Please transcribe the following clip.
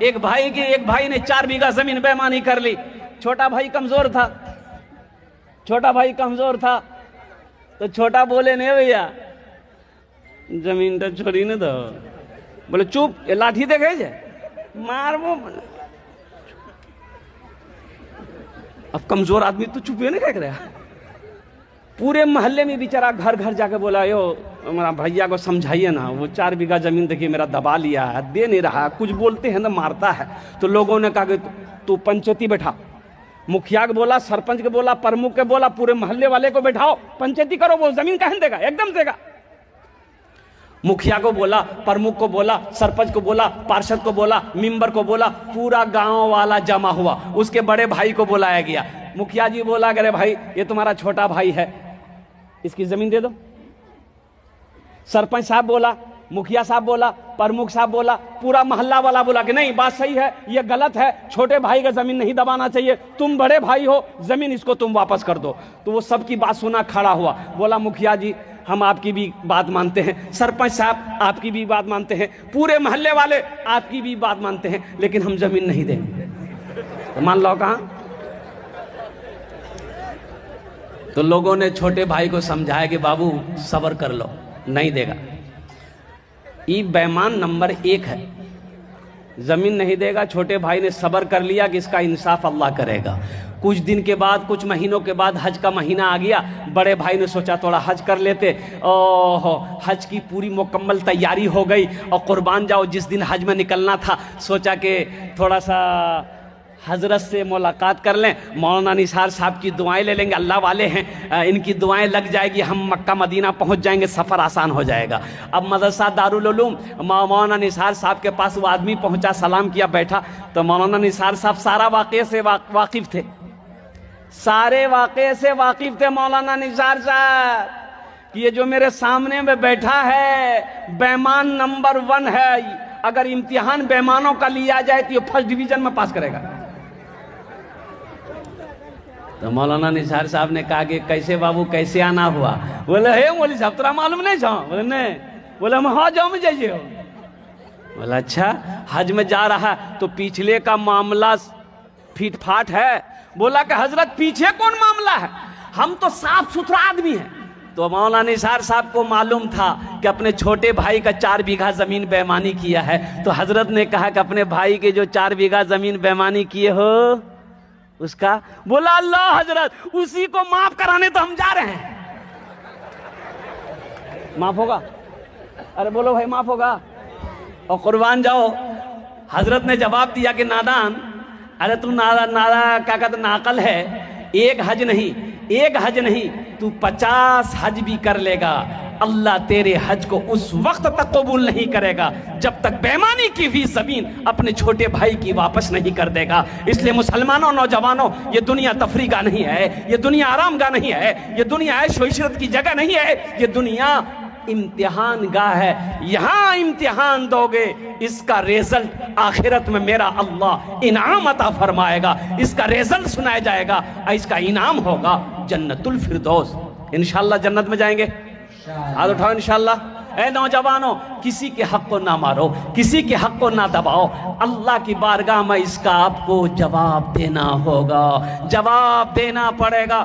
एक भाई ने 4 बीघा जमीन बेईमानी कर ली। छोटा भाई कमजोर था तो छोटा बोले नहीं भैया जमीन तो छोड़ी न दो। बोले चुप, ये लाठी देखे जे मार वो। अब कमजोर आदमी तो चुप नहीं रह रहा। पूरे मोहल्ले में बेचारा घर घर जाके बोला यो मेरा भैया को समझाइए ना, वो 4 बीघा जमीन देखिए मेरा दबा लिया है, दे नहीं रहा, कुछ बोलते हैं ना मारता है। तो लोगों ने कहा कि तू पंचायती बैठा, मुखिया को बोला, सरपंच को बोला, प्रमुख के बोला, पूरे मोहल्ले वाले को बैठाओ, पंचायती करो, वो जमीन कहाँ देगा, एकदम देगा। मुखिया को बोला, प्रमुख को बोला, सरपंच को बोला, पार्षद को बोला, मेंबर को बोला, पूरा गांव वाला जमा हुआ। उसके बड़े भाई को बुलाया गया। मुखिया जी बोला अरे भाई ये तुम्हारा छोटा भाई है, इसकी जमीन दे दो। सरपंच साहब बोला, मुखिया साहब बोला, प्रमुख साहब बोला, पूरा मोहल्ला वाला बोला कि नहीं बात सही है, ये गलत है, छोटे भाई का जमीन नहीं दबाना चाहिए, तुम बड़े भाई हो, जमीन इसको तुम वापस कर दो। तो वो सबकी बात सुना खड़ा हुआ, बोला मुखिया जी हम आपकी भी बात मानते हैं, सरपंच साहब आपकी भी बात मानते हैं, पूरे मोहल्ले वाले आपकी भी बात मानते हैं, लेकिन हम जमीन नहीं देंगे। तो मान लो कहां। तो लोगों ने छोटे भाई को समझाया कि बाबू सब्र कर लो, नहीं देगा। ये बेईमान नंबर 1 है, जमीन नहीं देगा। छोटे भाई ने सब्र कर लिया कि इसका इंसाफ अल्लाह करेगा। कुछ दिन के बाद, कुछ महीनों के बाद हज का महीना आ गया। बड़े भाई ने सोचा थोड़ा हज कर लेते। ओहो, हज की पूरी मुकम्मल तैयारी हो गई और कुर्बान जाओ जिस दिन हज में निकलना था, सोचा कि थोड़ा सा हजरत से मुलाकात कर लें, मौलाना निसार साहब की दुआएं ले लेंगे, अल्लाह वाले हैं, इनकी दुआएं लग जाएगी, हम मक्का मदीना पहुंच जाएंगे, सफ़र आसान हो जाएगा। अब मदरसा दारुल उलूम, मौलाना निसार साहब के पास वो आदमी पहुंचा, सलाम किया, बैठा। तो मौलाना निसार साहब सारा वाक़े से वाकिफ थे, सारे वाक़े से वाकिफ थे मौलाना निसार साहब कि ये जो मेरे सामने में बैठा है बेईमान नंबर 1 है। अगर इम्तिहान बेईमानों का लिया जाए तो ये फर्स्ट डिवीजन में पास करेगा। तो मौलाना निसार साहब ने कहा कि कैसे बाबू, कैसे आना हुआ? बोले हे मौली साहब तेरा मालूम नहीं जाओ? बोले नहीं। बोले हम हाँ जाओ में जाइए हो। बोला अच्छा, हज में जा रहा है तो पिछले का मामला फीट फाट है। बोला कि हजरत पीछे कौन मामला है, हम तो साफ सुथरा आदमी हैं। तो मौलाना निसार साहब को मालूम था कि अपने छोटे भाई का 4 बीघा जमीन बेईमानी किया है। तो हजरत ने कहा कि अपने भाई के जो 4 बीघा जमीन बेईमानी किए हो उसका। बोला अल्लाह हजरत, उसी को माफ कराने तो हम जा रहे हैं। माफ होगा? अरे बोलो भाई माफ होगा और कुर्बान जाओ। हजरत ने जवाब दिया कि नादान, अरे तू नादा क्या कहते नाकल है, एक हज नहीं तू 50 हज भी कर लेगा, अल्लाह तेरे हज को उस वक्त तक कबूल नहीं करेगा जब तक बेईमानी की हुई जमीन अपने छोटे भाई की वापस नहीं कर देगा। इसलिए मुसलमानों, नौजवानों, ये दुनिया तफरी का नहीं है, ये दुनिया आराम का नहीं है, ये दुनिया ऐशो इशरत की जगह नहीं है, ये दुनिया इम्तिहान गाह है। यहां इम्तिहान दोगे, इसका रिजल्ट आखिरत में मेरा अल्लाह इनाम अता फरमाएगा, इसका रिजल्ट सुनाया जाएगा, इसका इनाम होगा जन्नतुल फिरदौस। इंशाअल्लाह जन्नत में जाएंगे, हाथ उठाओ इंशाअल्लाह। ऐ नौजवानों, किसी के हक को ना मारो, किसी के हक को ना दबाओ, अल्लाह की बारगाह में इसका आपको जवाब देना होगा, जवाब देना पड़ेगा।